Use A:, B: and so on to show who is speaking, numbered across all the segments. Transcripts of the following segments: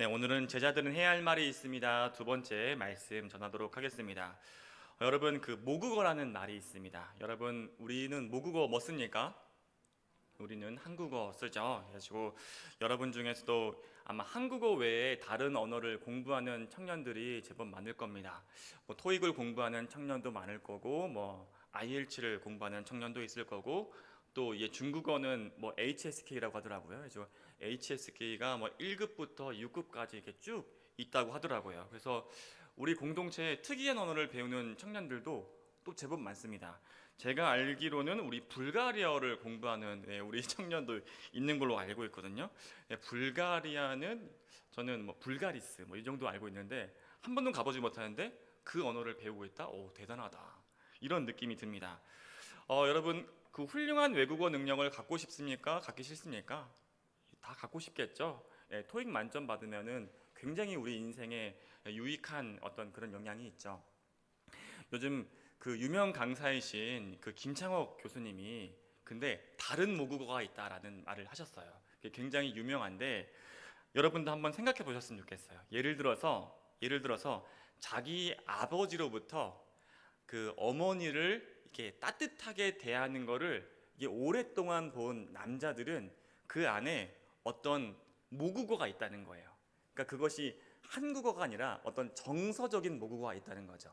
A: 네, 오늘은 제자들은 해야 할 말이 있습니다. 두 번째 말씀 전하도록 하겠습니다. 여러분, 그 모국어라는 말이 있습니다. 여러분, 우리는 모국어 뭐 씁니까? 우리는 한국어 쓰죠. 그래가지고 여러분 중에서도 아마 한국어 외에 다른 언어를 공부하는 청년들이 제법 많을 겁니다. 뭐 토익을 공부하는 청년도 많을 거고, 뭐 IELTS를 공부하는 청년도 있을 거고, 또 이제 중국어는 뭐 HSK라고 하더라고요. 그래서 HSK가 뭐 1급부터 6급까지 이렇게 쭉 있다고 하더라고요. 그래서 우리 공동체에 특이한 언어를 배우는 청년들도 또 제법 많습니다. 제가 알기로는 우리 불가리아어를 공부하는 우리 청년도 있는 걸로 알고 있거든요. 불가리아는 저는 뭐 불가리스 뭐 이 정도 알고 있는데 한 번도 가보지 못하는데 그 언어를 배우고 있다. 오, 대단하다. 이런 느낌이 듭니다. 여러분, 그 훌륭한 외국어 능력을 갖고 싶습니까? 갖기 싫습니까? 다 갖고 싶겠죠. 토익 만점 받으면은 굉장히 우리 인생에 유익한 어떤 그런 영향이 있죠. 요즘 그 유명 강사이신 그 김창옥 교수님이 근데 다른 모국어가 있다라는 말을 하셨어요. 그게 굉장히 유명한데 여러분도 한번 생각해 보셨으면 좋겠어요. 예를 들어서 자기 아버지로부터 그 어머니를 이렇게 따뜻하게 대하는 거를 이게 오랫동안 본 남자들은 그 안에 어떤 모국어가 있다는 거예요. 그러니까 그것이 한국어가 아니라 어떤 정서적인 모국어가 있다는 거죠.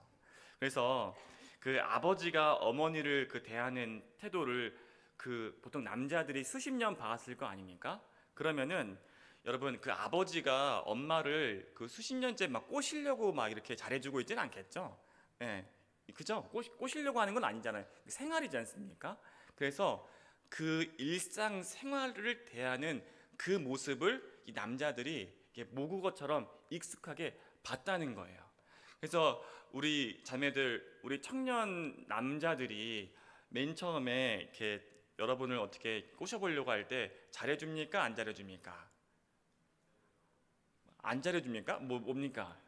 A: 그래서 그 아버지가 어머니를 그 대하는 태도를 그 보통 남자들이 수십 년 봐왔을 거 아닙니까? 그러면은 여러분 그 아버지가 엄마를 그 수십 년째 막 꼬시려고 막 이렇게 잘해주고 있지는 않겠죠? 예, 그죠? 꼬시려고 하는 건 아니잖아요. 생활이지 않습니까? 그래서 그 일상 생활을 대하는 그 모습을 이 남자들이 모국어처럼 익숙하게 봤다는 거예요. 그래서 우리 자매들, 우리 청년 남자들이 맨 처음에 이렇게 여러분을 어떻게 꼬셔보려고 할 때 잘해줍니까? 안 잘해줍니까? 안 잘해줍니까? 뭡니까?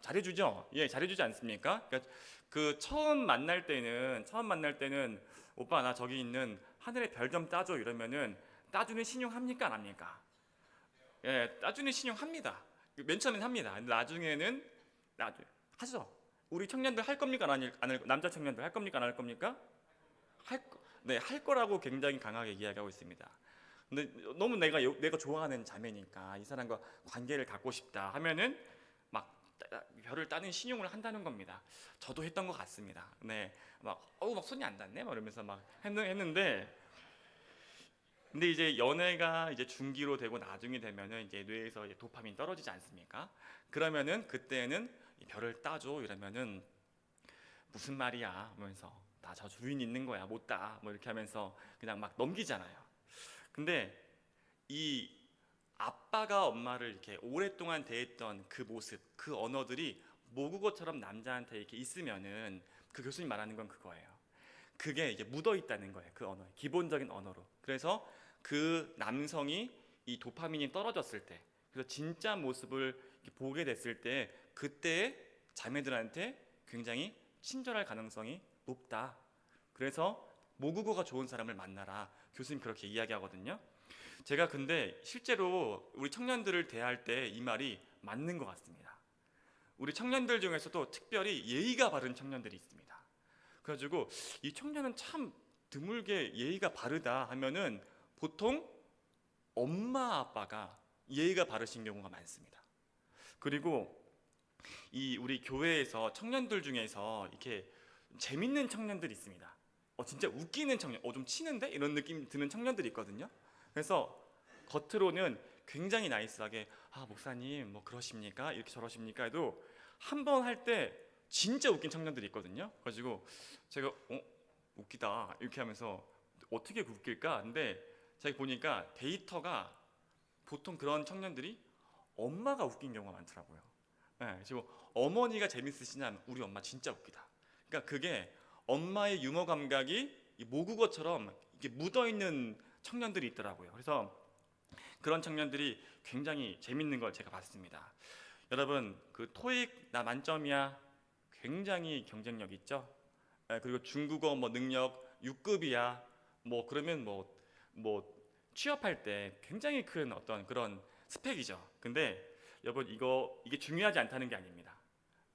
A: 잘해주죠? 예, 잘해주지 않습니까? 그러니까 그 처음 만날 때는 오빠 나 저기 있는 하늘의 별 좀 따줘 이러면은 따주는 신용합니까? 안 합니까? 예, 따주는 신용합니다. 맨 처음엔 합니다. 근데 나중에 하죠. 우리 청년들 할 겁니까? 남자 청년들 할 겁니까? 안 할 겁니까? 네, 할 거라고 굉장히 강하게 이야기하고 있습니다. 근데 너무 내가 좋아하는 자매니까 이 사람과 관계를 갖고 싶다 하면은 막 별을 따는 신용을 한다는 겁니다. 저도 했던 것 같습니다. 네, 막 손이 안 닿네, 막 이러면서 막 했는데, 근데 이제 연애가 이제 중기로 되고 나중에 되면은 이제 뇌에서 이제 도파민 떨어지지 않습니까? 그러면은 그때는 이 별을 따줘 이러면은 무슨 말이야 하면서 다 저 주인 있는 거야 못 따 뭐 이렇게 하면서 그냥 막 넘기잖아요. 근데 이 아빠가 엄마를 이렇게 오랫동안 대했던 그 모습, 그 언어들이 모국어처럼 남자한테 이렇게 있으면은 그 교수님 말하는 건 그거예요. 그게 이제 묻어 있다는 거예요. 그 언어에 기본적인 언어로. 그래서 그 남성이 이 도파민이 떨어졌을 때, 그래서 진짜 모습을 보게 됐을 때, 그때 자매들한테 굉장히 친절할 가능성이 높다. 그래서 모국어가 좋은 사람을 만나라. 교수님 그렇게 이야기하거든요. 제가 근데 실제로 우리 청년들을 대할 때 이 말이 맞는 것 같습니다. 우리 청년들 중에서도 특별히 예의가 바른 청년들이 있습니다. 그래가지고 이 청년은 참 드물게 예의가 바르다 하면은 보통 엄마 아빠가 예의가 바르신 경우가 많습니다. 그리고 이 우리 교회에서 청년들 중에서 이렇게 재밌는 청년들이 있습니다. 진짜 웃기는 청년, 좀 치는데 이런 느낌 드는 청년들이 있거든요. 그래서 겉으로는 굉장히 나이스하게 목사님 뭐 그러십니까? 이렇게 저러십니까? 해도 한 번 할 때 진짜 웃긴 청년들이 있거든요. 그래가지고 제가 웃기다 이렇게 하면서 어떻게 웃길까? 근데 제가 보니까 데이터가 보통 그런 청년들이 엄마가 웃긴 경우가 많더라고요. 네, 그리고 어머니가 재밌으시냐면 우리 엄마 진짜 웃기다. 그러니까 그게 엄마의 유머 감각이 이 모국어처럼 이게 묻어 있는 청년들이 있더라고요. 그래서 그런 청년들이 굉장히 재밌는 걸 제가 봤습니다. 여러분 그 토익 나 만점이야 굉장히 경쟁력 있죠. 그리고 중국어 뭐 능력 6급이야 뭐 그러면 뭐 취업할 때 굉장히 큰 어떤 그런 스펙이죠. 근데 여러분 이게 중요하지 않다는 게 아닙니다.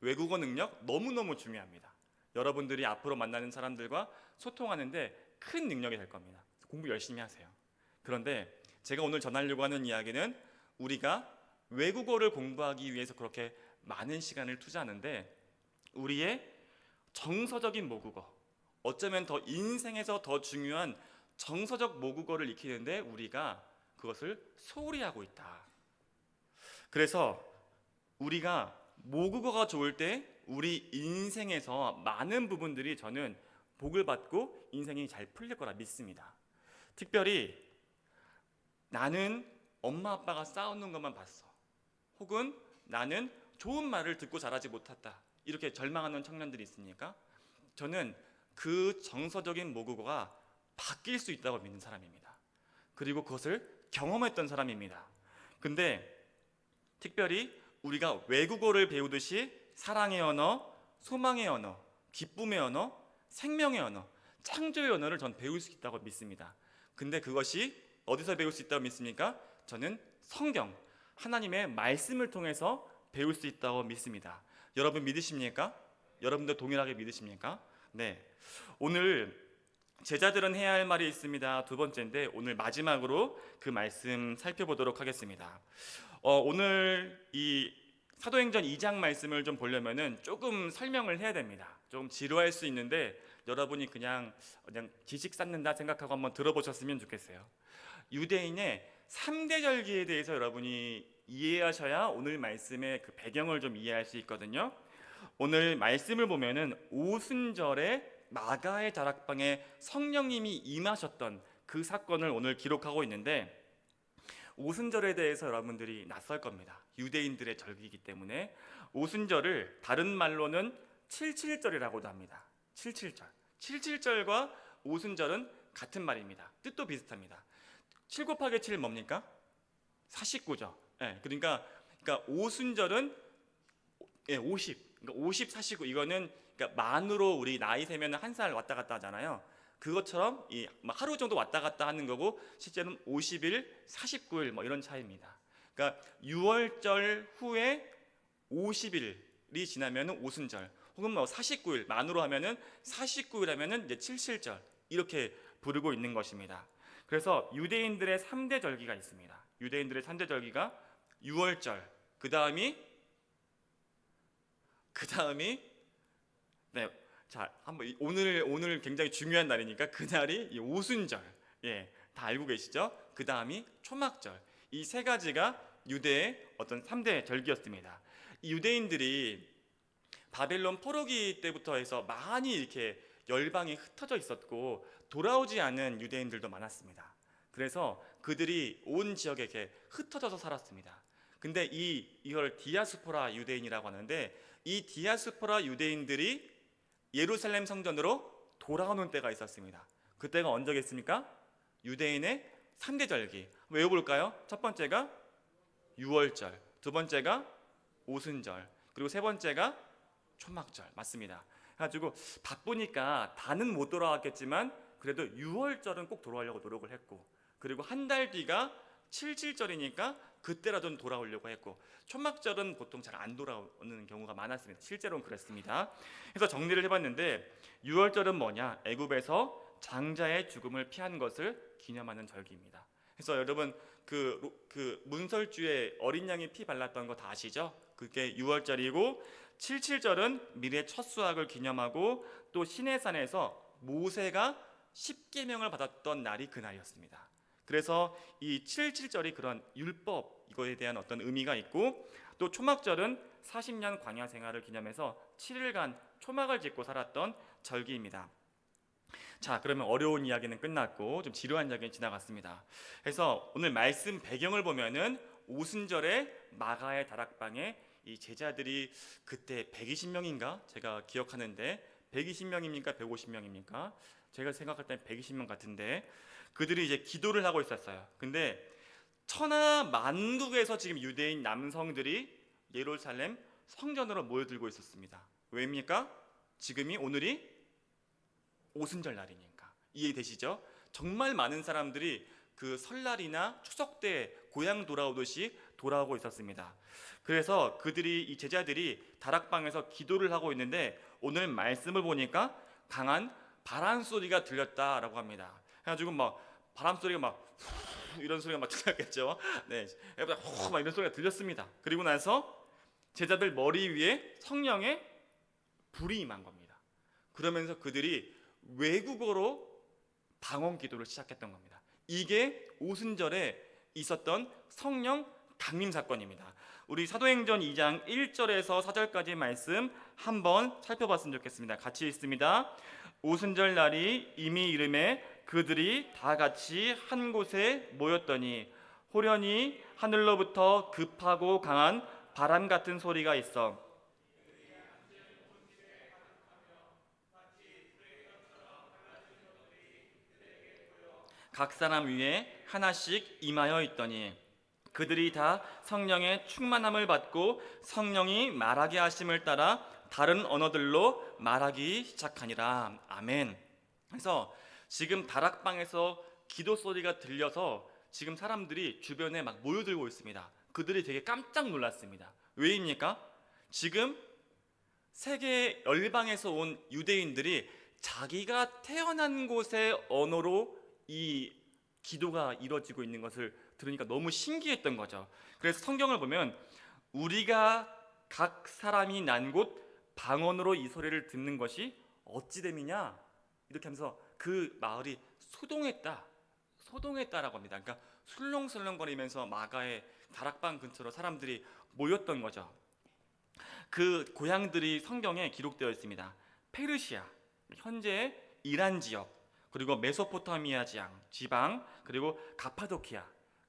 A: 외국어 능력 너무너무 중요합니다. 여러분들이 앞으로 만나는 사람들과 소통하는데 큰 능력이 될 겁니다. 공부 열심히 하세요. 그런데 제가 오늘 전하려고 하는 이야기는 우리가 외국어를 공부하기 위해서 그렇게 많은 시간을 투자하는데 우리의 정서적인 모국어, 어쩌면 더 인생에서 더 중요한 정서적 모국어를 익히는데 우리가 그것을 소홀히 하고 있다. 그래서 우리가 모국어가 좋을 때 우리 인생에서 많은 부분들이 저는 복을 받고 인생이 잘 풀릴 거라 믿습니다. 특별히 나는 엄마 아빠가 싸우는 것만 봤어. 혹은 나는 좋은 말을 듣고 자라지 못했다. 이렇게 절망하는 청년들이 있습니까? 저는 그 정서적인 모국어가 바뀔 수 있다고 믿는 사람입니다. 그리고 그것을 경험했던 사람입니다. 근데 특별히 우리가 외국어를 배우듯이 사랑의 언어, 소망의 언어, 기쁨의 언어, 생명의 언어, 창조의 언어를 전 배울 수 있다고 믿습니다. 근데 그것이 어디서 배울 수 있다고 믿습니까? 저는 성경, 하나님의 말씀을 통해서 배울 수 있다고 믿습니다. 여러분 믿으십니까? 여러분도 동일하게 믿으십니까? 네. 오늘 제자들은 해야 할 말이 있습니다. 두 번째인데 오늘 마지막으로 그 말씀 살펴보도록 하겠습니다. 오늘 이 사도행전 2장 말씀을 좀 보려면은 조금 설명을 해야 됩니다. 좀 지루할 수 있는데 여러분이 그냥 지식 쌓는다 생각하고 한번 들어보셨으면 좋겠어요. 유대인의 3대 절기에 대해서 여러분이 이해하셔야 오늘 말씀의 그 배경을 좀 이해할 수 있거든요. 오늘 말씀을 보면은 오순절에 마가의 다락방에 성령님이 임하셨던 그 사건을 오늘 기록하고 있는데 오순절에 대해서 여러분들이 낯설 겁니다. 유대인들의 절기이기 때문에 오순절을 다른 말로는 칠칠절이라고도 합니다. 칠칠절. 칠칠절과 오순절은 같은 말입니다. 뜻도 비슷합니다. 7 곱하기 7 뭡니까? 49죠. 예, 그러니까 오순절은 50. 그러니까 50, 49 이거는 그러니까 만으로 우리 나이 세면 한 살 왔다 갔다 하잖아요. 그것처럼 이 하루 정도 왔다 갔다 하는 거고 실제는 50일, 49일 뭐 이런 차이입니다. 그러니까 6월절 후에 50일이 지나면 오순절, 혹은 뭐 49일 만으로 하면은 49일 하면은 이제 칠칠절 이렇게 부르고 있는 것입니다. 그래서 유대인들의 3대 절기가 있습니다. 유대인들의 3대 절기가 6월절, 그 다음이 네, 자 한번 오늘 굉장히 중요한 날이니까 그 날이 이 오순절, 다 알고 계시죠? 그 다음이 초막절. 이 세 가지가 유대의 어떤 3대 절기였습니다. 이 유대인들이 바벨론 포로기 때부터 해서 많이 이렇게 열방이 흩어져 있었고 돌아오지 않은 유대인들도 많았습니다. 그래서 그들이 온 지역에 이렇게 흩어져서 살았습니다. 근데 이걸 디아스포라 유대인이라고 하는데 이 디아스포라 유대인들이 예루살렘 성전으로 돌아오는 때가 있었습니다. 그때가 언제겠습니까? 유대인의 3대 절기. 외워볼까요? 첫 번째가 6월절, 두 번째가 오순절, 그리고 세 번째가 초막절. 맞습니다. 그래가지고 바쁘니까 다는 못 돌아왔겠지만 그래도 6월절은 꼭 돌아오려고 노력을 했고, 그리고 한 달 뒤가 칠칠절이니까 그때라도 돌아오려고 했고, 초막절은 보통 잘 안 돌아오는 경우가 많았습니다. 실제로는 그랬습니다. 그래서 정리를 해봤는데 6월절은 뭐냐? 애굽에서 장자의 죽음을 피한 것을 기념하는 절기입니다. 그래서 여러분 그 문설주에 어린 양이 피 발랐던 거 다 아시죠? 그게 6월절이고, 칠칠절은 미래 첫 수확을 기념하고 또 시내산에서 모세가 십계명을 받았던 날이 그날이었습니다. 그래서 이 칠칠절이 그런 율법 이거에 대한 어떤 의미가 있고, 또 초막절은 40년 광야 생활을 기념해서 7일간 초막을 짓고 살았던 절기입니다. 자, 그러면 어려운 이야기는 끝났고 좀 지루한 이야기는 지나갔습니다. 그래서 오늘 말씀 배경을 보면은 오순절에 마가의 다락방에 이 제자들이 그때 120명인가 제가 기억하는데 120명입니까 150명입니까? 제가 생각할 때 120명 같은데 그들이 이제 기도를 하고 있었어요. 근데 천하 만국에서 지금 유대인 남성들이 예루살렘 성전으로 모여들고 있었습니다. 왜입니까? 지금이 오늘이 오순절 날이니까. 이해되시죠? 정말 많은 사람들이 그 설날이나 추석 때 고향 돌아오듯이 돌아오고 있었습니다. 그래서 이 제자들이 다락방에서 기도를 하고 있는데 오늘 말씀을 보니까 강한 바람 소리가 들렸다라고 합니다. 그래가지고 막 바람 소리가 막 이런 소리가 막 들렸겠죠. 네, 막 이런 소리가 들렸습니다. 그리고 나서 제자들 머리 위에 성령의 불이 임한 겁니다. 그러면서 그들이 외국어로 방언 기도를 시작했던 겁니다. 이게 오순절에 있었던 성령 강림 사건입니다. 우리 사도행전 2장 1절에서 4절까지 말씀 한번 살펴봤으면 좋겠습니다. 같이 읽습니다. 오순절 날이 이미 이름에 그들이 다 같이 한 곳에 모였더니 호련히 하늘로부터 급하고 강한 바람 같은 소리가 있어 각 사람 위에 하나씩 임하여 있더니 그들이 다 성령의 충만함을 받고 성령이 말하게 하심을 따라 다른 언어들로 말하기 시작하니라. 아멘. 그래서 지금 다락방에서 기도 소리가 들려서 지금 사람들이 주변에 막 모여들고 있습니다. 그들이 되게 깜짝 놀랐습니다. 왜입니까? 지금 세계 열방에서 온 유대인들이 자기가 태어난 곳의 언어로 이 기도가 이루어지고 있는 것을 들으니까 너무 신기했던 거죠. 그래서 성경을 보면 우리가 각 사람이 난 곳 방언으로 이 소리를 듣는 것이 어찌 됨이냐 이렇게 하면서 그 마을이 소동했다라고 합니다. 그러니까 술렁술렁거리면서 마가의 다락방 근처로 사람들이 모였던 거죠. 그 고향들이 성경에 기록되어 있습니다. 페르시아, 현재 이란 지역, 그리고 메소포타미아 지방, 그리고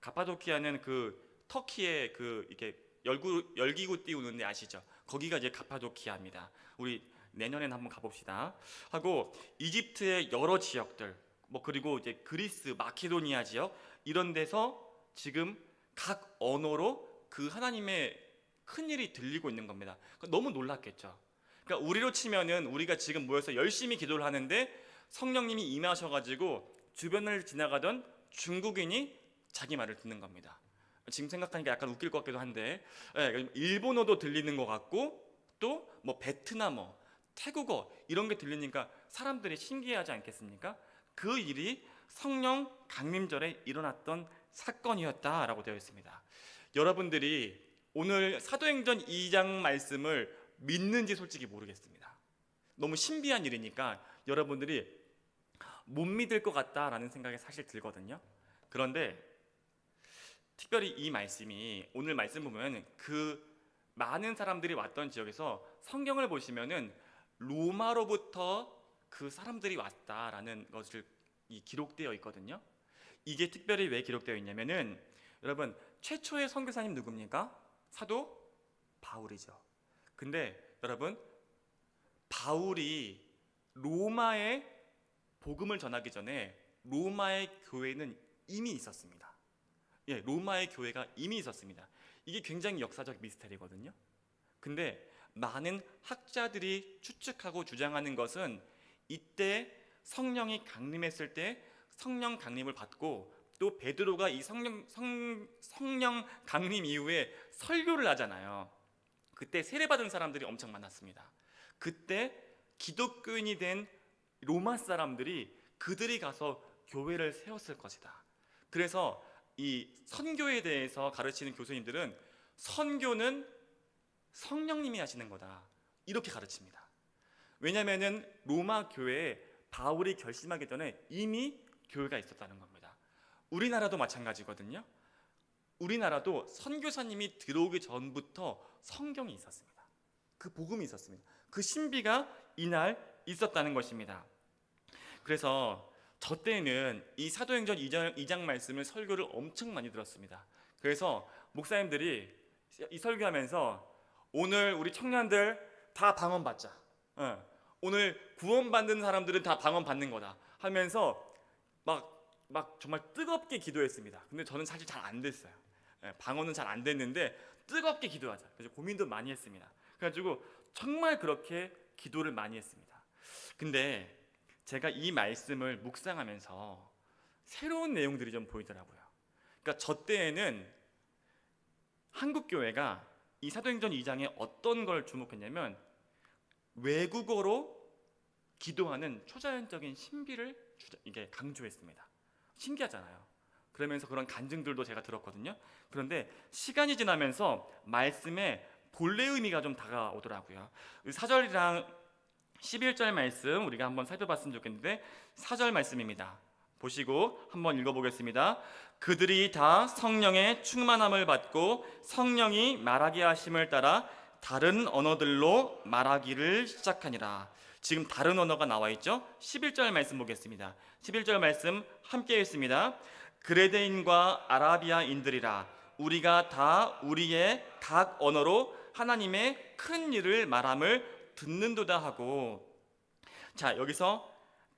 A: 가파도키아는 그 터키의 그 이렇게 열기구 띄우는 데 아시죠? 거기가 이제 가파도키아입니다. 우리 내년엔 한번 가봅시다. 하고 이집트의 여러 지역들, 뭐 그리고 이제 그리스, 마케도니아 지역 이런 데서 지금 각 언어로 그 하나님의 큰 일이 들리고 있는 겁니다. 너무 놀랐겠죠. 그러니까 우리로 치면은 우리가 지금 모여서 열심히 기도를 하는데 성령님이 임하셔가지고 주변을 지나가던 중국인이 자기 말을 듣는 겁니다. 지금 생각하니까 약간 웃길 것 같기도 한데 일본어도 들리는 것 같고 또 뭐 베트남어, 태국어 이런 게 들리니까 사람들이 신기해하지 않겠습니까? 그 일이 성령 강림절에 일어났던 사건이었다라고 되어 있습니다. 여러분들이 오늘 사도행전 2장 말씀을 믿는지 솔직히 모르겠습니다. 너무 신비한 일이니까 여러분들이 못 믿을 것 같다라는 생각이 사실 들거든요. 그런데 특별히 이 말씀이 오늘 말씀 보면 그 많은 사람들이 왔던 지역에서 성경을 보시면은 로마로부터 그 사람들이 왔다라는 것을 기록되어 있거든요. 이게 특별히 왜 기록되어 있냐면은 여러분 최초의 선교사님 누굽니까? 사도 바울이죠. 근데 여러분 바울이 로마에 복음을 전하기 전에 로마의 교회는 이미 있었습니다. 로마의 교회가 이미 있었습니다. 이게 굉장히 역사적 미스터리거든요. 근데 많은 학자들이 추측하고 주장하는 것은 이때 성령이 강림했을 때 성령 강림을 받고 또 베드로가 이 성령 강림 이후에 설교를 하잖아요. 그때 세례받은 사람들이 엄청 많았습니다. 그때 기독교인이 된 로마 사람들이 그들이 가서 교회를 세웠을 것이다. 그래서 이 선교에 대해서 가르치는 교수님들은 선교는 성령님이 하시는 거다 이렇게 가르칩니다. 왜냐하면 로마 교회에 바울이 결심하기 전에 이미 교회가 있었다는 겁니다. 우리나라도 마찬가지거든요. 우리나라도 선교사님이 들어오기 전부터 성경이 있었습니다. 그 복음이 있었습니다. 그 신비가 이날 있었다는 것입니다. 그래서 저 때는 이 사도행전 2장 말씀을 설교를 엄청 많이 들었습니다. 그래서 목사님들이 이 설교하면서 오늘 우리 청년들 다 방언 받자. 오늘 구원받는 사람들은 다 방언 받는 거다 하면서 막 정말 뜨겁게 기도했습니다. 근데 저는 사실 잘 안 됐어요. 방언은 잘 안 됐는데 뜨겁게 기도하자. 그래서 고민도 많이 했습니다. 그래가지고 정말 그렇게 기도를 많이 했습니다. 근데 제가 이 말씀을 묵상하면서 새로운 내용들이 좀 보이더라고요. 그러니까 저 때에는 한국 교회가 이 사도행전 2장에 어떤 걸 주목했냐면 외국어로 기도하는 초자연적인 신비를 이게 강조했습니다. 신기하잖아요. 그러면서 그런 간증들도 제가 들었거든요. 그런데 시간이 지나면서 말씀의 본래 의미가 좀 다가오더라고요. 4절이랑 11절 말씀 우리가 한번 살펴봤으면 좋겠는데 4절 말씀입니다. 보시고 한번 읽어보겠습니다. 그들이 다 성령의 충만함을 받고 성령이 말하게 하심을 따라 다른 언어들로 말하기를 시작하니라. 지금 다른 언어가 나와 있죠? 11절 말씀 보겠습니다. 11절 말씀 함께 읽습니다. 그레데인과 아라비아인들이라 우리가 다 우리의 각 언어로 하나님의 큰 일을 말함을 듣는도다 하고. 자, 여기서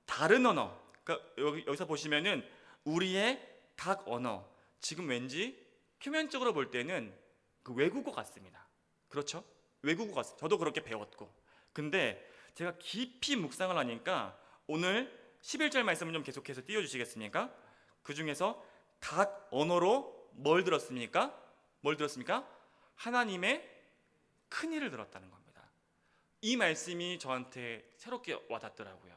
A: 다른 언어, 그러니까 여기서 보시면은 우리의 각 언어, 지금 왠지 표면적으로 볼 때는 그 외국어 같습니다. 그렇죠? 외국어 같습니다. 저도 그렇게 배웠고. 근데 제가 깊이 묵상을 하니까 오늘 11절 말씀을 좀 계속해서 띄워주시겠습니까? 그 중에서 각 언어로 뭘 들었습니까? 뭘 들었습니까? 하나님의 큰 일을 들었다는 겁니다. 이 말씀이 저한테 새롭게 와닿더라고요.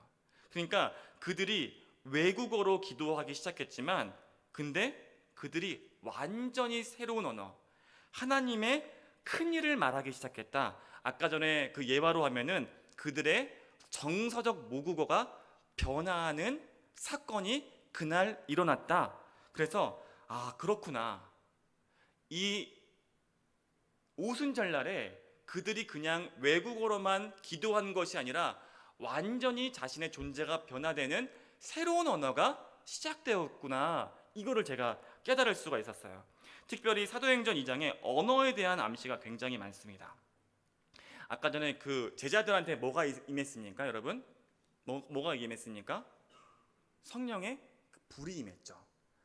A: 그러니까 그들이 외국어로 기도하기 시작했지만 근데 그들이 완전히 새로운 언어, 하나님의 큰 일을 말하기 시작했다. 아까 전에 그 예화로 하면은 그들의 정서적 모국어가 변화하는 사건이 그날 일어났다. 그래서 그렇구나. 이 오순절날에 그들이 그냥 외국어로만 기도한 것이 아니라 완전히 자신의 존재가 변화되는 새로운 언어가 시작되었구나. 이거를 제가 깨달을 수가 있었어요. 특별히 사도행전 2장에 언어에 대한 암시가 굉장히 많습니다. 아까 전에 그 제자들한테 뭐가 임했습니까, 여러분? 뭐가 임했습니까? 성령의 불이 임했죠.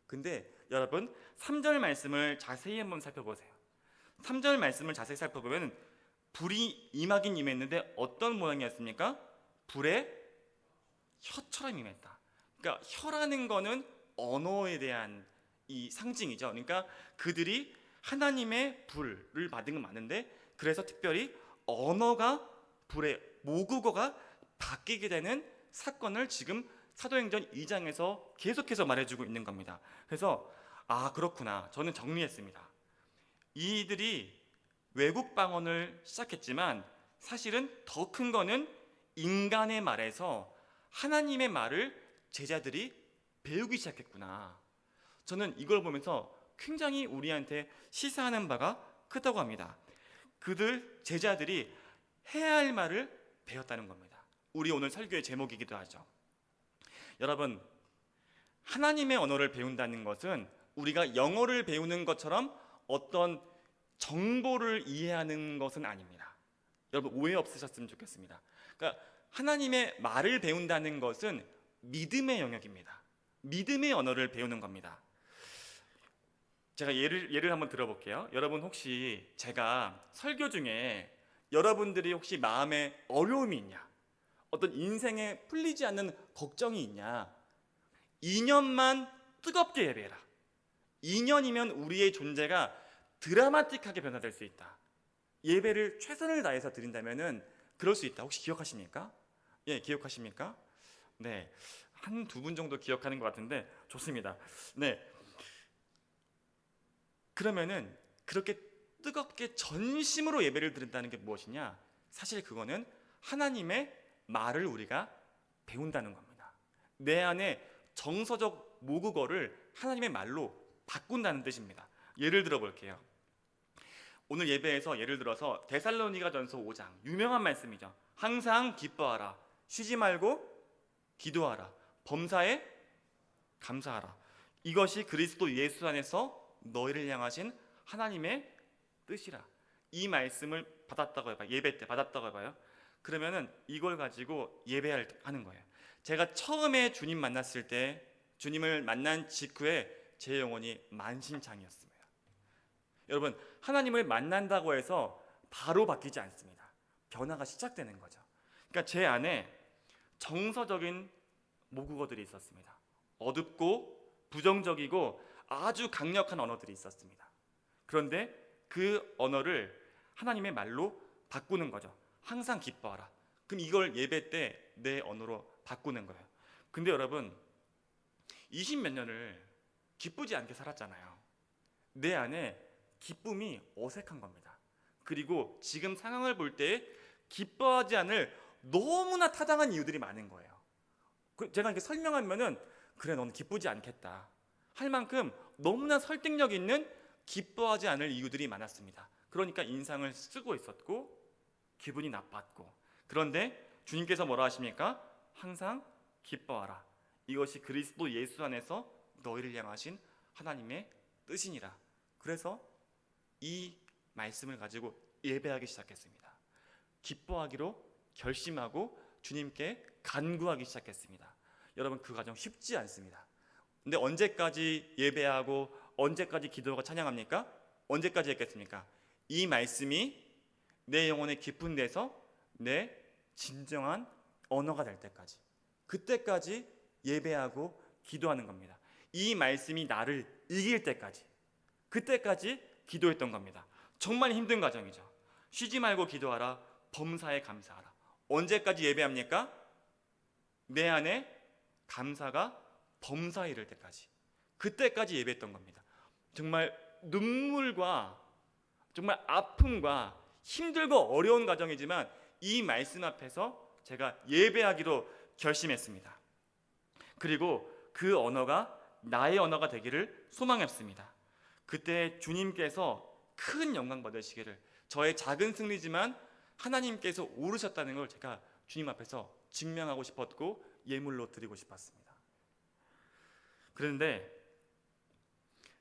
A: 근데 여러분 3절 말씀을 자세히 한번 살펴보세요. 3절 말씀을 자세히 살펴보면 불이 임하긴 임했는데 어떤 모양이었습니까? 불의 혀처럼 임했다. 그러니까 혀라는 거는 언어에 대한 이 상징이죠. 그러니까 그들이 하나님의 불을 받은 건 맞는데 그래서 특별히 언어가 불의 모국어가 바뀌게 되는 사건을 지금 사도행전 2장에서 계속해서 말해주고 있는 겁니다. 그래서 그렇구나. 저는 정리했습니다. 이들이 외국 방언을 시작했지만 사실은 더 큰 거는 인간의 말에서 하나님의 말을 제자들이 배우기 시작했구나. 저는 이걸 보면서 굉장히 우리한테 시사하는 바가 크다고 합니다. 그들 제자들이 해야 할 말을 배웠다는 겁니다. 우리 오늘 설교의 제목이기도 하죠. 여러분, 하나님의 언어를 배운다는 것은 우리가 영어를 배우는 것처럼 어떤 정보를 이해하는 것은 아닙니다. 여러분 오해 없으셨으면 좋겠습니다. 그러니까 하나님의 말을 배운다는 것은 믿음의 영역입니다. 믿음의 언어를 배우는 겁니다. 제가 예를 한번 들어볼게요. 여러분 혹시 제가 설교 중에 여러분들이 혹시 마음에 어려움이 있냐, 어떤 인생에 풀리지 않는 걱정이 있냐, 2년만 뜨겁게 예배해라. 2년이면 우리의 존재가 드라마틱하게 변화될 수 있다. 예배를 최선을 다해서 드린다면은 그럴 수 있다. 혹시 기억하십니까? 예, 기억하십니까? 네, 한 두 분 정도 기억하는 것 같은데 좋습니다. 네, 그러면은 그렇게 뜨겁게 전심으로 예배를 드린다는 게 무엇이냐? 사실 그거는 하나님의 말을 우리가 배운다는 겁니다. 내 안에 정서적 모국어를 하나님의 말로 바꾼다는 뜻입니다. 예를 들어 볼게요. 오늘 예배에서 예를 들어서 데살로니가전서 5장 유명한 말씀이죠. 항상 기뻐하라, 쉬지 말고 기도하라, 범사에 감사하라. 이것이 그리스도 예수 안에서 너희를 향하신 하나님의 뜻이라. 이 말씀을 받았다고 해봐요. 예배 때 받았다고 해봐요. 그러면은 이걸 가지고 예배하는 거예요. 제가 처음에 주님 만났을 때, 주님을 만난 직후에 제 영혼이 만신창이었습니다. 여러분, 하나님을 만난다고 해서 바로 바뀌지 않습니다. 변화가 시작되는 거죠. 그러니까 제 안에 정서적인 모국어들이 있었습니다. 어둡고 부정적이고 아주 강력한 언어들이 있었습니다. 그런데 그 언어를 하나님의 말로 바꾸는 거죠. 항상 기뻐하라. 그럼 이걸 예배 때 내 언어로 바꾸는 거예요. 근데 여러분 20몇 년을 기쁘지 않게 살았잖아요. 내 안에 기쁨이 어색한 겁니다. 그리고 지금 상황을 볼 때 기뻐하지 않을 너무나 타당한 이유들이 많은 거예요. 제가 이렇게 설명하면은 그래 넌 기쁘지 않겠다 할 만큼 너무나 설득력 있는 기뻐하지 않을 이유들이 많았습니다. 그러니까 인상을 쓰고 있었고 기분이 나빴고, 그런데 주님께서 뭐라 하십니까? 항상 기뻐하라. 이것이 그리스도 예수 안에서 너희를 향하신 하나님의 뜻이니라. 그래서 이 말씀을 가지고 예배하기 시작했습니다. 기뻐하기로 결심하고 주님께 간구하기 시작했습니다. 여러분 그 과정 쉽지 않습니다. 근데 언제까지 예배하고 언제까지 기도하고 찬양합니까? 언제까지 했겠습니까? 이 말씀이 내 영혼의 깊은 데서 내 진정한 언어가 될 때까지, 그때까지 예배하고 기도하는 겁니다. 이 말씀이 나를 이길 때까지, 그때까지 기도했던 겁니다. 정말 힘든 과정이죠. 쉬지 말고 기도하라. 범사에 감사하라. 언제까지 예배합니까? 내 안에 감사가 범사에 이를 때까지, 그때까지 예배했던 겁니다. 정말 눈물과 정말 아픔과 힘들고 어려운 과정이지만 이 말씀 앞에서 제가 예배하기로 결심했습니다. 그리고 그 언어가 나의 언어가 되기를 소망했습니다. 그때 주님께서 큰 영광 받으시기를, 저의 작은 승리지만 하나님께서 오르셨다는 걸 제가 주님 앞에서 증명하고 싶었고 예물로 드리고 싶었습니다. 그런데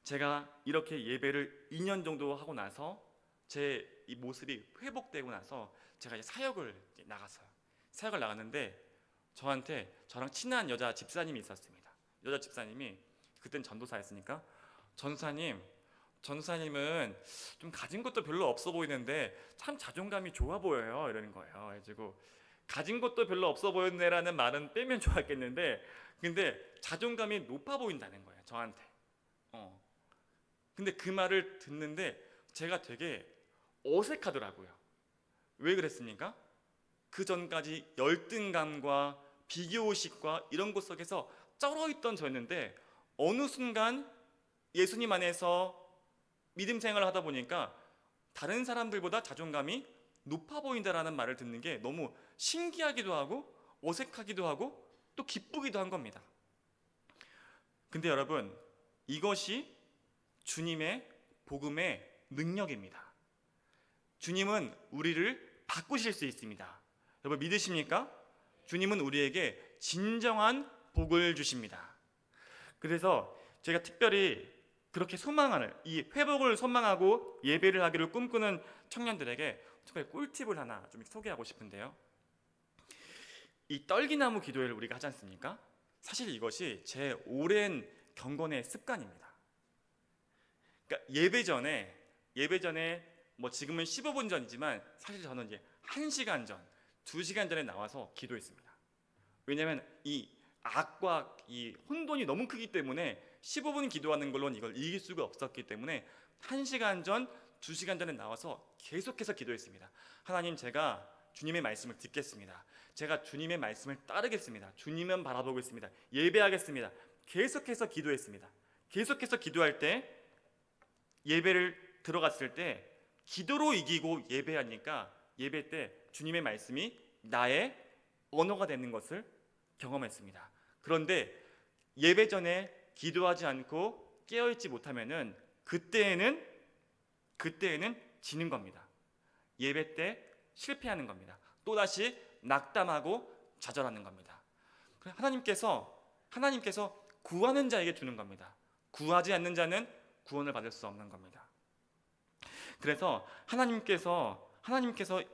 A: 제가 이렇게 예배를 2년 정도 하고 나서 제 이 모습이 회복되고 나서 제가 이제 사역을 나갔어요. 사역을 나갔는데 저랑 친한 여자 집사님이 있었습니다. 여자 집사님이 그땐 전도사였으니까 전도사님은 좀 가진 것도 별로 없어 보이는데 참 자존감이 좋아 보여요. 이러는 거예요. 그래가지고 가진 것도 별로 없어 보였네라는 말은 빼면 좋았겠는데, 근데 자존감이 높아 보인다는 거예요. 저한테. 근데 그 말을 듣는데 제가 되게 어색하더라고요. 왜 그랬습니까? 그 전까지 열등감과 비교의식과 이런 것 속에서 쩔어있던 저였는데 어느 순간 예수님 안에서 믿음 생활을 하다 보니까 다른 사람들보다 자존감이 높아 보인다라는 말을 듣는 게 너무 신기하기도 하고 어색하기도 하고 또 기쁘기도 한 겁니다. 근데 여러분, 이것이 주님의 복음의 능력입니다. 주님은 우리를 바꾸실 수 있습니다. 여러분 믿으십니까? 주님은 우리에게 진정한 복을 주십니다. 그래서 제가 특별히 그렇게 소망하는, 이 회복을 소망하고 예배를 하기를 꿈꾸는 청년들에게 특별히 꿀팁을 하나 좀 소개하고 싶은데요. 이 떨기나무 기도회를 우리가 하지 않습니까? 사실 이것이 제 오랜 경건의 습관입니다. 그러니까 예배 전에 뭐 지금은 15분 전이지만 사실 저는 이제 1시간 전, 2시간 전에 나와서 기도했습니다. 왜냐하면 이 악과 이 혼돈이 너무 크기 때문에 15분 기도하는 걸로는 이걸 이길 수가 없었기 때문에 1시간 전, 2시간 전에 나와서 계속해서 기도했습니다. 하나님, 제가 주님의 말씀을 듣겠습니다. 제가 주님의 말씀을 따르겠습니다. 주님만 바라보겠습니다. 예배하겠습니다. 계속해서 기도했습니다. 계속해서 기도할 때, 예배를 들어갔을 때 기도로 이기고 예배하니까 예배 때 주님의 말씀이 나의 언어가 되는 것을 경험했습니다. 그런데 예배 전에 기도하지 않고 깨어있지 못하면은 그때에는 지는 겁니다. 예배 때 실패하는 겁니다. 또다시 낙담하고 좌절하는 겁니다. 하나님께서 구하는 자에게 주는 겁니다. 구하지 않는 자는 구원을 받을 수 없는 겁니다. 그래서 하나님께서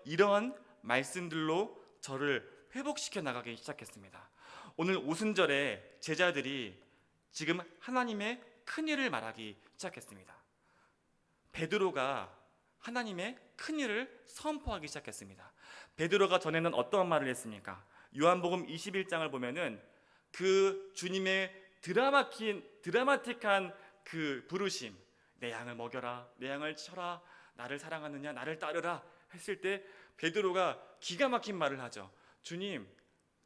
A: 이러한 말씀들로 저를 회복시켜 나가기 시작했습니다. 오늘 오순절에 제자들이 지금 하나님의 큰일을 말하기 시작했습니다. 베드로가 하나님의 큰일을 선포하기 시작했습니다. 베드로가 전에는 어떤 말을 했습니까? 요한복음 21장을 보면은 그 주님의 드라마틱한 그 부르심, 내 양을 먹여라, 내 양을 쳐라, 나를 사랑하느냐, 나를 따르라 했을 때 베드로가 기가 막힌 말을 하죠. 주님,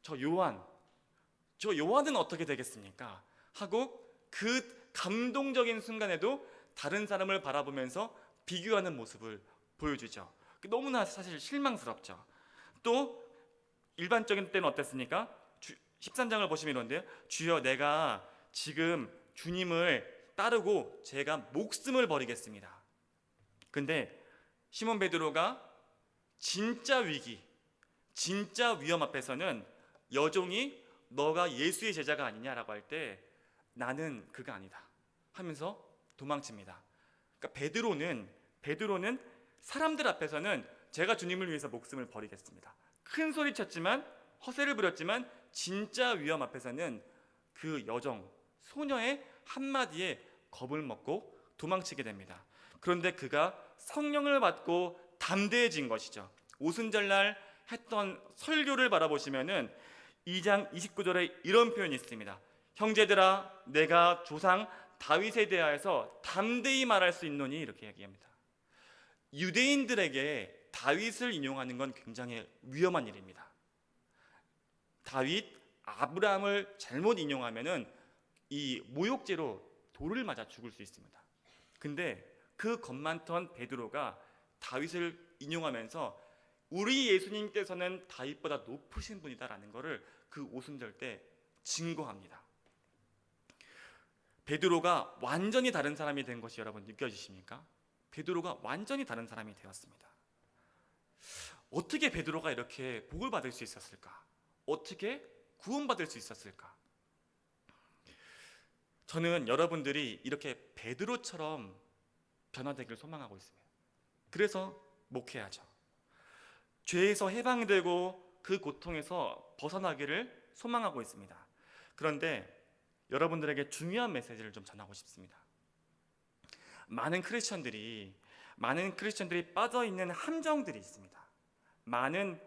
A: 저 요한은 어떻게 되겠습니까? 하고 그 감동적인 순간에도 다른 사람을 바라보면서 비교하는 모습을 보여주죠. 너무나 사실 실망스럽죠. 또 일반적인 때는 어땠습니까? 13장을 보시면 이런데요. 주여, 내가 지금 주님을 따르고 제가 목숨을 버리겠습니다. 근데 시몬 베드로가 진짜 위기, 진짜 위험 앞에서는 여종이 너가 예수의 제자가 아니냐라고 할 때 나는 그가 아니다 하면서 도망칩니다. 그러니까 베드로는 사람들 앞에서는 제가 주님을 위해서 목숨을 버리겠습니다. 큰 소리 쳤지만, 허세를 부렸지만 진짜 위험 앞에서는 그 여종, 소녀의 한마디에 겁을 먹고 도망치게 됩니다. 그런데 그가 성령을 받고 담대해진 것이죠. 오순절날 했던 설교를 바라보시면은 2장 29절에 이런 표현이 있습니다. 형제들아, 내가 조상 다윗에 대하여서 담대히 말할 수 있노니, 이렇게 얘기합니다. 유대인들에게 다윗을 인용하는 건 굉장히 위험한 일입니다. 다윗, 아브라함을 잘못 인용하면은 이 모욕죄로 돌을 맞아 죽을 수 있습니다. 근데 그 겁 많던 베드로가 다윗을 인용하면서 우리 예수님께서는 다윗보다 높으신 분이다라는 것을 그 오순절 때 증거합니다. 베드로가 완전히 다른 사람이 된 것이 여러분 느껴지십니까? 베드로가 완전히 다른 사람이 되었습니다. 어떻게 베드로가 이렇게 복을 받을 수 있었을까? 어떻게 구원받을 수 있었을까? 저는 여러분들이 이렇게 베드로처럼 변화되기를 소망하고 있습니다. 그래서 목회하죠. 죄에서 해방되고 그 고통에서 벗어나기를 소망하고 있습니다. 그런데 여러분들에게 중요한 메시지를 좀 전하고 싶습니다. 많은 크리스천들이 빠져있는 함정들이 있습니다. 많은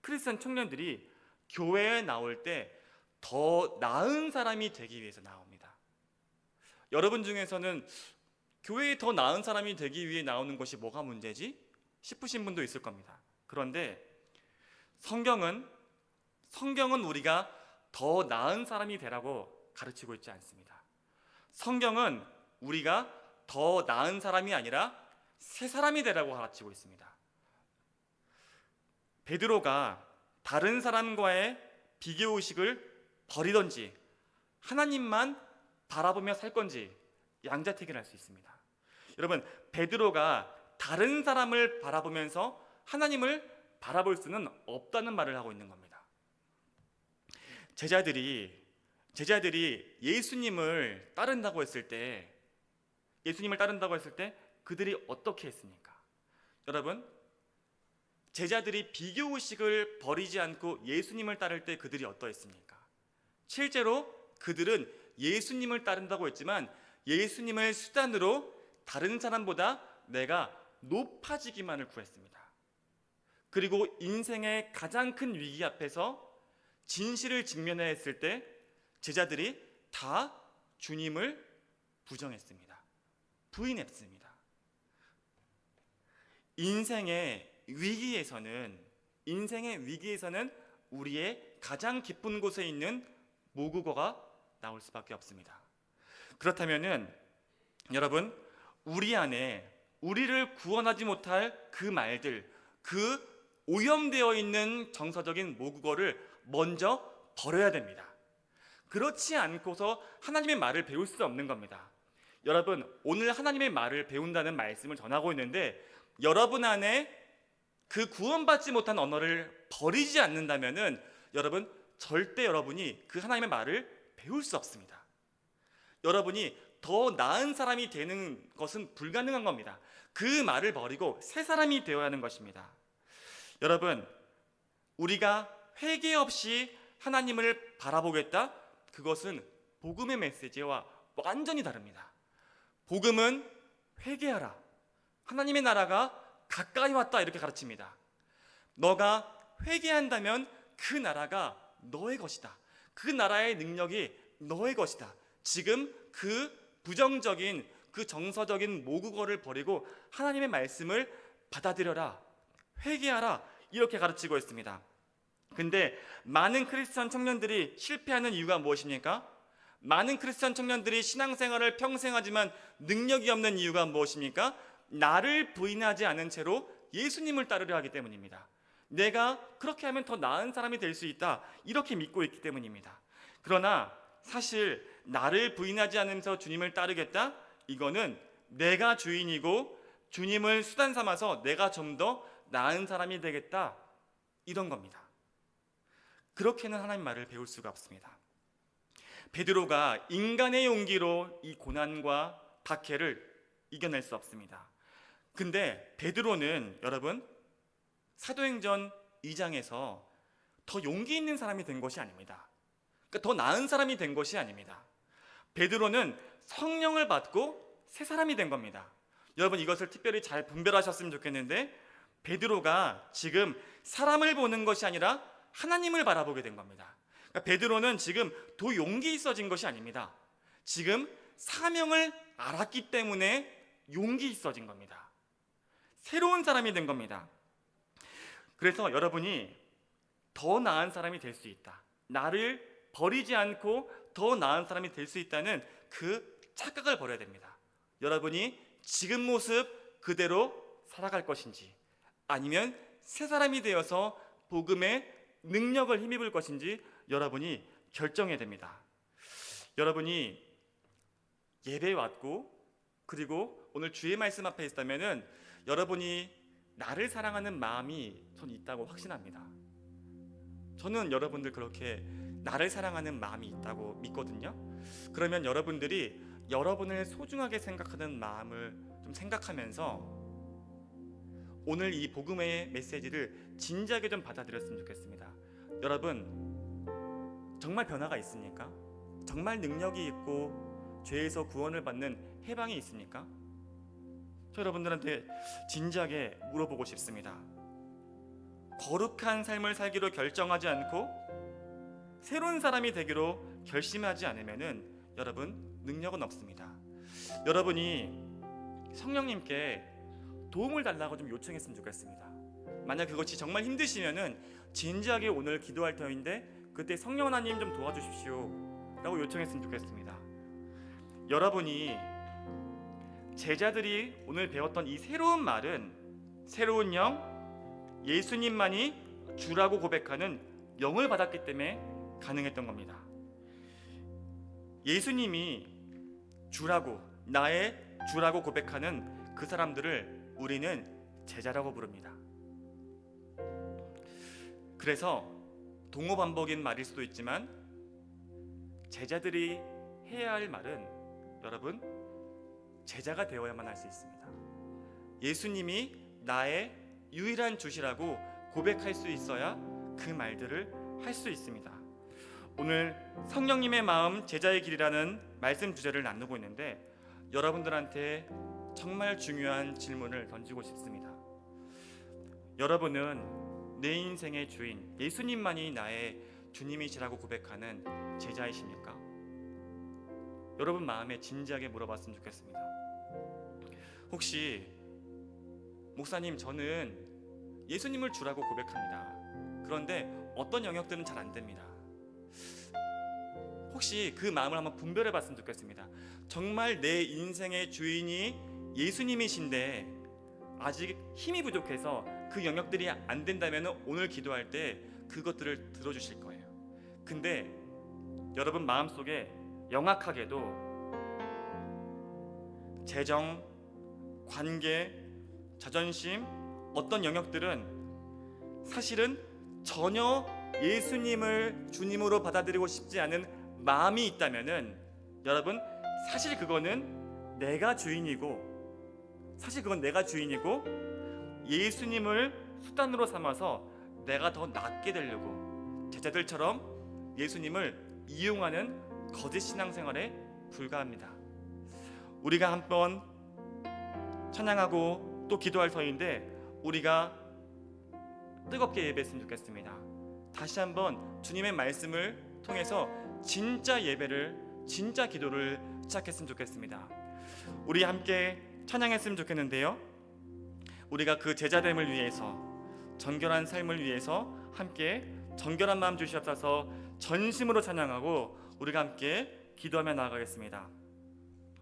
A: 크리스천 청년들이 교회에 나올 때 더 나은 사람이 되기 위해서 나옵니다. 여러분 중에서는 교회에 더 나은 사람이 되기 위해 나오는 것이 뭐가 문제지? 싶으신 분도 있을 겁니다. 그런데 성경은 우리가 더 나은 사람이 되라고 가르치고 있지 않습니다. 성경은 우리가 더 나은 사람이 아니라 새 사람이 되라고 가르치고 있습니다. 베드로가 다른 사람과의 비교의식을 버리던지 하나님만 바라보며 살 건지 양자택일을 할 수 있습니다. 여러분, 베드로가 다른 사람을 바라보면서 하나님을 바라볼 수는 없다는 말을 하고 있는 겁니다. 제자들이 예수님을 따른다고 했을 때 그들이 어떻게 했습니까? 여러분, 제자들이 비교의식을 버리지 않고 예수님을 따를 때 그들이 어떠했습니까? 실제로 그들은 예수님을 따른다고 했지만 예수님을 수단으로 다른 사람보다 내가 높아지기만을 구했습니다. 그리고 인생의 가장 큰 위기 앞에서 진실을 직면해야 했을 때 제자들이 다 주님을 부정했습니다. 부인했습니다. 인생의 위기에서는 우리의 가장 깊은 곳에 있는 모국어가 나올 수밖에 없습니다. 그렇다면은 여러분, 우리 안에 우리를 구원하지 못할 그 말들, 그 오염되어 있는 정서적인 모국어를 먼저 버려야 됩니다. 그렇지 않고서 하나님의 말을 배울 수 없는 겁니다. 여러분, 오늘 하나님의 말을 배운다는 말씀을 전하고 있는데 여러분 안에 그 구원받지 못한 언어를 버리지 않는다면은 여러분, 절대 여러분이 그 하나님의 말을 배울 수 없습니다. 여러분이 더 나은 사람이 되는 것은 불가능한 겁니다. 그 말을 버리고 새 사람이 되어야 하는 것입니다. 여러분, 우리가 회개 없이 하나님을 바라보겠다? 그것은 복음의 메시지와 완전히 다릅니다. 복음은 회개하라, 하나님의 나라가 가까이 왔다, 이렇게 가르칩니다. 너가 회개한다면 그 나라가 너의 것이다. 그 나라의 능력이 너의 것이다. 지금 그 부정적인 그 정서적인 모국어를 버리고 하나님의 말씀을 받아들여라, 회개하라, 이렇게 가르치고 있습니다. 근데 많은 크리스천 청년들이 실패하는 이유가 무엇입니까? 많은 크리스천 청년들이 신앙생활을 평생 하지만 능력이 없는 이유가 무엇입니까? 나를 부인하지 않은 채로 예수님을 따르려 하기 때문입니다. 내가 그렇게 하면 더 나은 사람이 될 수 있다, 이렇게 믿고 있기 때문입니다. 그러나 사실 나를 부인하지 않으면서 주님을 따르겠다, 이거는 내가 주인이고 주님을 수단 삼아서 내가 좀 더 나은 사람이 되겠다, 이런 겁니다. 그렇게는 하나님 말을 배울 수가 없습니다. 베드로가 인간의 용기로 이 고난과 박해를 이겨낼 수 없습니다. 근데 베드로는 여러분 사도행전 2장에서 더 용기 있는 사람이 된 것이 아닙니다. 그러니까 더 나은 사람이 된 것이 아닙니다. 베드로는 성령을 받고 새 사람이 된 겁니다. 여러분 이것을 특별히 잘 분별하셨으면 좋겠는데, 베드로가 지금 사람을 보는 것이 아니라 하나님을 바라보게 된 겁니다. 그러니까 베드로는 지금 더 용기 있어진 것이 아닙니다. 지금 사명을 알았기 때문에 용기 있어진 겁니다. 새로운 사람이 된 겁니다. 그래서 여러분이 더 나은 사람이 될 수 있다, 나를 버리지 않고 더 나은 사람이 될 수 있다는 그 착각을 버려야 됩니다. 여러분이 지금 모습 그대로 살아갈 것인지, 아니면 새 사람이 되어서 복음의 능력을 힘입을 것인지 여러분이 결정해야 됩니다. 여러분이 예배에 왔고 그리고 오늘 주의 말씀 앞에 있다면은 여러분이 나를 사랑하는 마음이 전 있다고 확신합니다. 저는 여러분들 그렇게 나를 사랑하는 마음이 있다고 믿거든요. 그러면 여러분들이 여러분을 소중하게 생각하는 마음을 좀 생각하면서 오늘 이 복음의 메시지를 진지하게 좀 받아들였으면 좋겠습니다. 여러분 정말 변화가 있습니까? 정말 능력이 있고 죄에서 구원을 받는 해방이 있습니까? 저 여러분들한테 진지하게 물어보고 싶습니다. 거룩한 삶을 살기로 결정하지 않고 새로운 사람이 되기로 결심하지 않으면은 여러분 능력은 없습니다. 여러분이 성령님께 도움을 달라고 좀 요청했으면 좋겠습니다. 만약 그것이 정말 힘드시면은 진지하게 오늘 기도할 터인데 그때 성령 하나님 좀 도와주십시오 라고 요청했으면 좋겠습니다. 여러분이 제자들이 오늘 배웠던 이 새로운 말은 새로운 영, 예수님만이 주라고 고백하는 영을 받았기 때문에 가능했던 겁니다. 예수님이 주라고, 나의 주라고 고백하는 그 사람들을 우리는 제자라고 부릅니다. 그래서 동어반복인 말일 수도 있지만 제자들이 해야 할 말은 여러분 제자가 되어야만 할 수 있습니다. 예수님이 나의 유일한 주시라고 고백할 수 있어야 그 말들을 할 수 있습니다. 오늘 성령님의 마음 제자의 길이라는 말씀 주제를 나누고 있는데 여러분들한테 정말 중요한 질문을 던지고 싶습니다. 여러분은 내 인생의 주인 예수님만이 나의 주님이시라고 고백하는 제자이십니까? 여러분 마음에 진지하게 물어봤으면 좋겠습니다. 혹시 목사님 저는 예수님을 주라고 고백합니다. 그런데 어떤 영역들은 잘 안 됩니다. 혹시 그 마음을 한번 분별해 봤으면 좋겠습니다. 정말 내 인생의 주인이 예수님이신데 아직 힘이 부족해서 그 영역들이 안 된다면 오늘 기도할 때 그것들을 들어주실 거예요. 근데 여러분 마음속에 영악하게도 재정, 관계, 자존심, 어떤 영역들은 사실은 전혀 예수님을 주님으로 받아들이고 싶지 않은 마음이 있다면은 여러분 사실 그거는 내가 주인이고 예수님을 수단으로 삼아서 내가 더 낫게 되려고 제자들처럼 예수님을 이용하는 거짓 신앙생활에 불과합니다. 우리가 한번 찬양하고 또 기도할 터인데 우리가 뜨겁게 예배했으면 좋겠습니다. 다시 한번 주님의 말씀을 통해서 진짜 예배를, 진짜 기도를 시작했으면 좋겠습니다. 우리 함께 찬양했으면 좋겠는데요. 우리가 그 제자됨을 위해서, 정결한 삶을 위해서 함께 정결한 마음 주시옵소서 전심으로 찬양하고 우리가 함께 기도하며 나아가겠습니다.